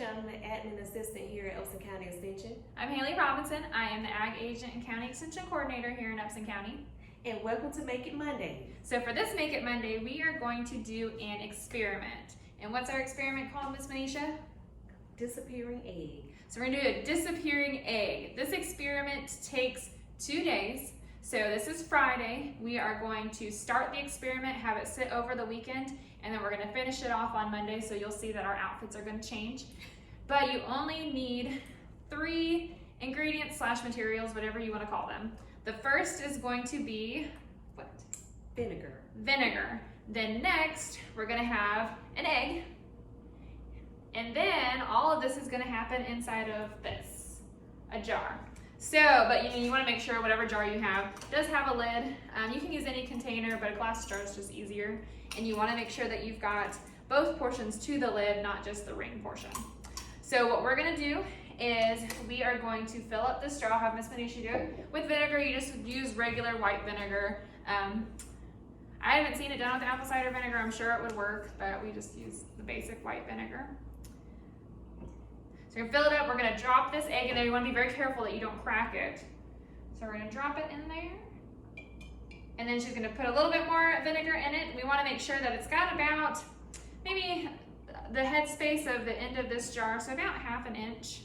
I'm the admin assistant here at Upson County Extension. I'm Hailey Robinson. I am the Ag Agent and County Extension Coordinator here in Upson County. And welcome to Make It Monday. So for this Make It Monday, we are going to do an experiment. And what's our experiment called, Miss Menecia? Disappearing egg. So we're gonna do a disappearing egg. This experiment takes 2 days. So this is Friday. We are going to start the experiment, have it sit over the weekend, and then we're gonna finish it off on Monday, so you'll see that our outfits are gonna change. But you only need 3 ingredients / materials, whatever you wanna call them. The first is going to be, what? Vinegar. Vinegar. Then next, we're gonna have an egg. And then all of this is gonna happen inside of this, a jar. So, but you wanna make sure whatever jar you have does have a lid. You can use any container, but a glass jar is just easier. And you wanna make sure that you've got both portions to the lid, not just the ring portion. So what we're gonna do is we are going to fill up this jar, have Miss Menecia do it. With vinegar, you just use regular white vinegar. I haven't seen it done with apple cider vinegar. I'm sure it would work, but we just use the basic white vinegar. So we're gonna fill it up. We're gonna drop this egg in there. You wanna be very careful that you don't crack it. So we're gonna drop it in there. And then she's gonna put a little bit more vinegar in it. We wanna make sure that it's got about maybe the head space of the end of this jar, so about 1/2 inch.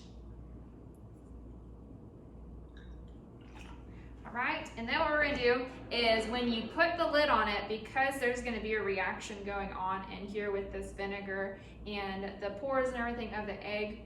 All right, and then what we're gonna do is when you put the lid on it, because there's gonna be a reaction going on in here with this vinegar and the pores and everything of the egg,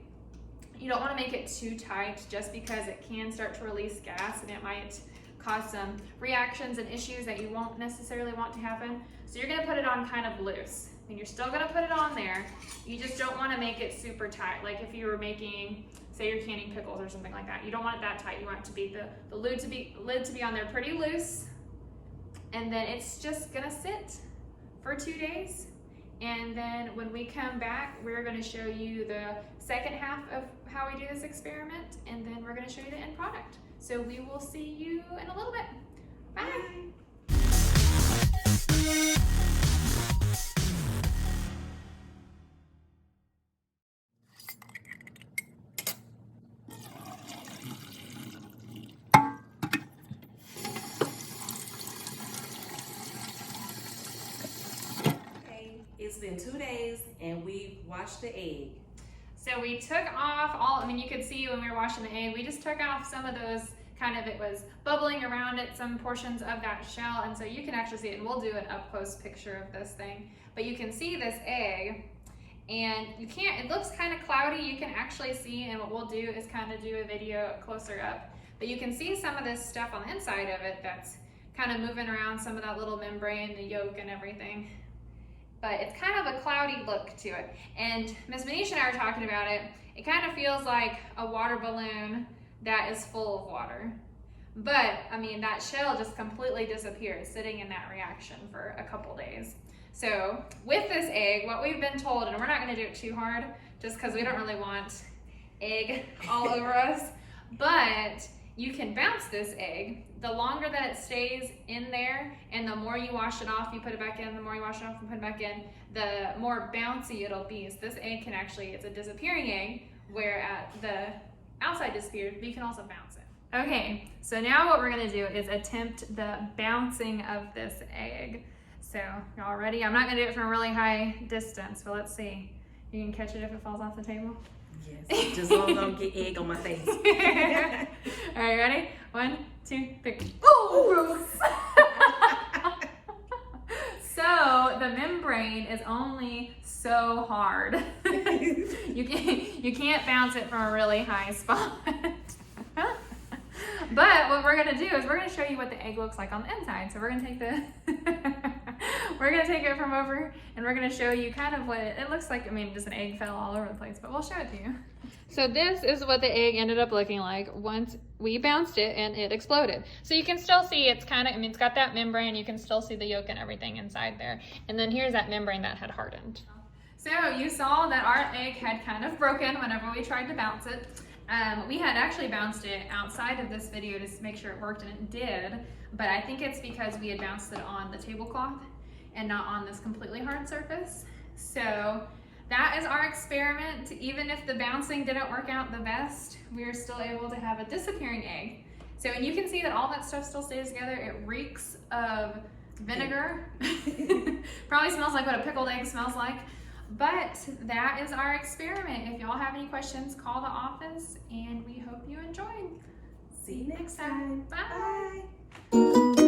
you don't wanna make it too tight just because it can start to release gas and it might cause some reactions and issues that you won't necessarily want to happen. So you're gonna put it on kind of loose. And you're still gonna put it on there. You just don't wanna make it super tight. Like if you were making, say you're canning pickles or something like that, you don't want it that tight. You want it to be the lid to be on there pretty loose. And then it's just gonna sit for 2 days. And then when we come back, we're gonna show you the second half of how we do this experiment, and then we're gonna show you the end product. So we will see you in a little bit. Bye. It's been 2 days and we've washed the egg. So we took off all, you could see when we were washing the egg, we just took off some of those it was bubbling around it, some portions of that shell, and so you can actually see it, and we'll do an up close picture of this thing. But you can see this egg, and it looks kind of cloudy, you can actually see, and what we'll do is kind of do a video closer up. But you can see some of this stuff on the inside of it that's kind of moving around, some of that little membrane, the yolk and everything. But it's kind of a cloudy look to it. And Miss Menecia and I were talking about it. It kind of feels like a water balloon that is full of water. But, that shell just completely disappeared, sitting in that reaction for a couple days. So, with this egg, what we've been told, and we're not gonna do it too hard, just because we don't really want egg all over us, but you can bounce this egg. The longer that it stays in there, and the more you wash it off, you put it back in, the more you wash it off and put it back in, the more bouncy it'll be. So this egg can actually, it's a disappearing egg, where at the outside disappeared, but you can also bounce it. Okay, so now what we're gonna do is attempt the bouncing of this egg. So, y'all ready? I'm not gonna do it from a really high distance, but let's see. You can catch it if it falls off the table? Yes, just as long as I don't get egg on my face. All right, ready? 1, 2, 3. Oh! So the membrane is only so hard. You can't bounce it from a really high spot. But what we're gonna do is we're gonna show you what the egg looks like on the inside. So we're gonna take we're gonna take it from over, and we're gonna show you kind of what it looks like. Just an egg fell all over the place, but we'll show it to you. So this is what the egg ended up looking like once we bounced it and it exploded. So you can still see it's it's got that membrane. You can still see the yolk and everything inside there. And then here's that membrane that had hardened. So you saw that our egg had kind of broken whenever we tried to bounce it. We had actually bounced it outside of this video to make sure it worked, and it did, but I think it's because we had bounced it on the tablecloth and not on this completely hard surface. So that is our experiment. Even if the bouncing didn't work out the best, we are still able to have a disappearing egg. So, and you can see that all that stuff still stays together. It reeks of vinegar. Probably smells like what a pickled egg smells like. But that is our experiment. If y'all have any questions, call the office, and we hope you enjoyed. See you next time. Bye. Bye.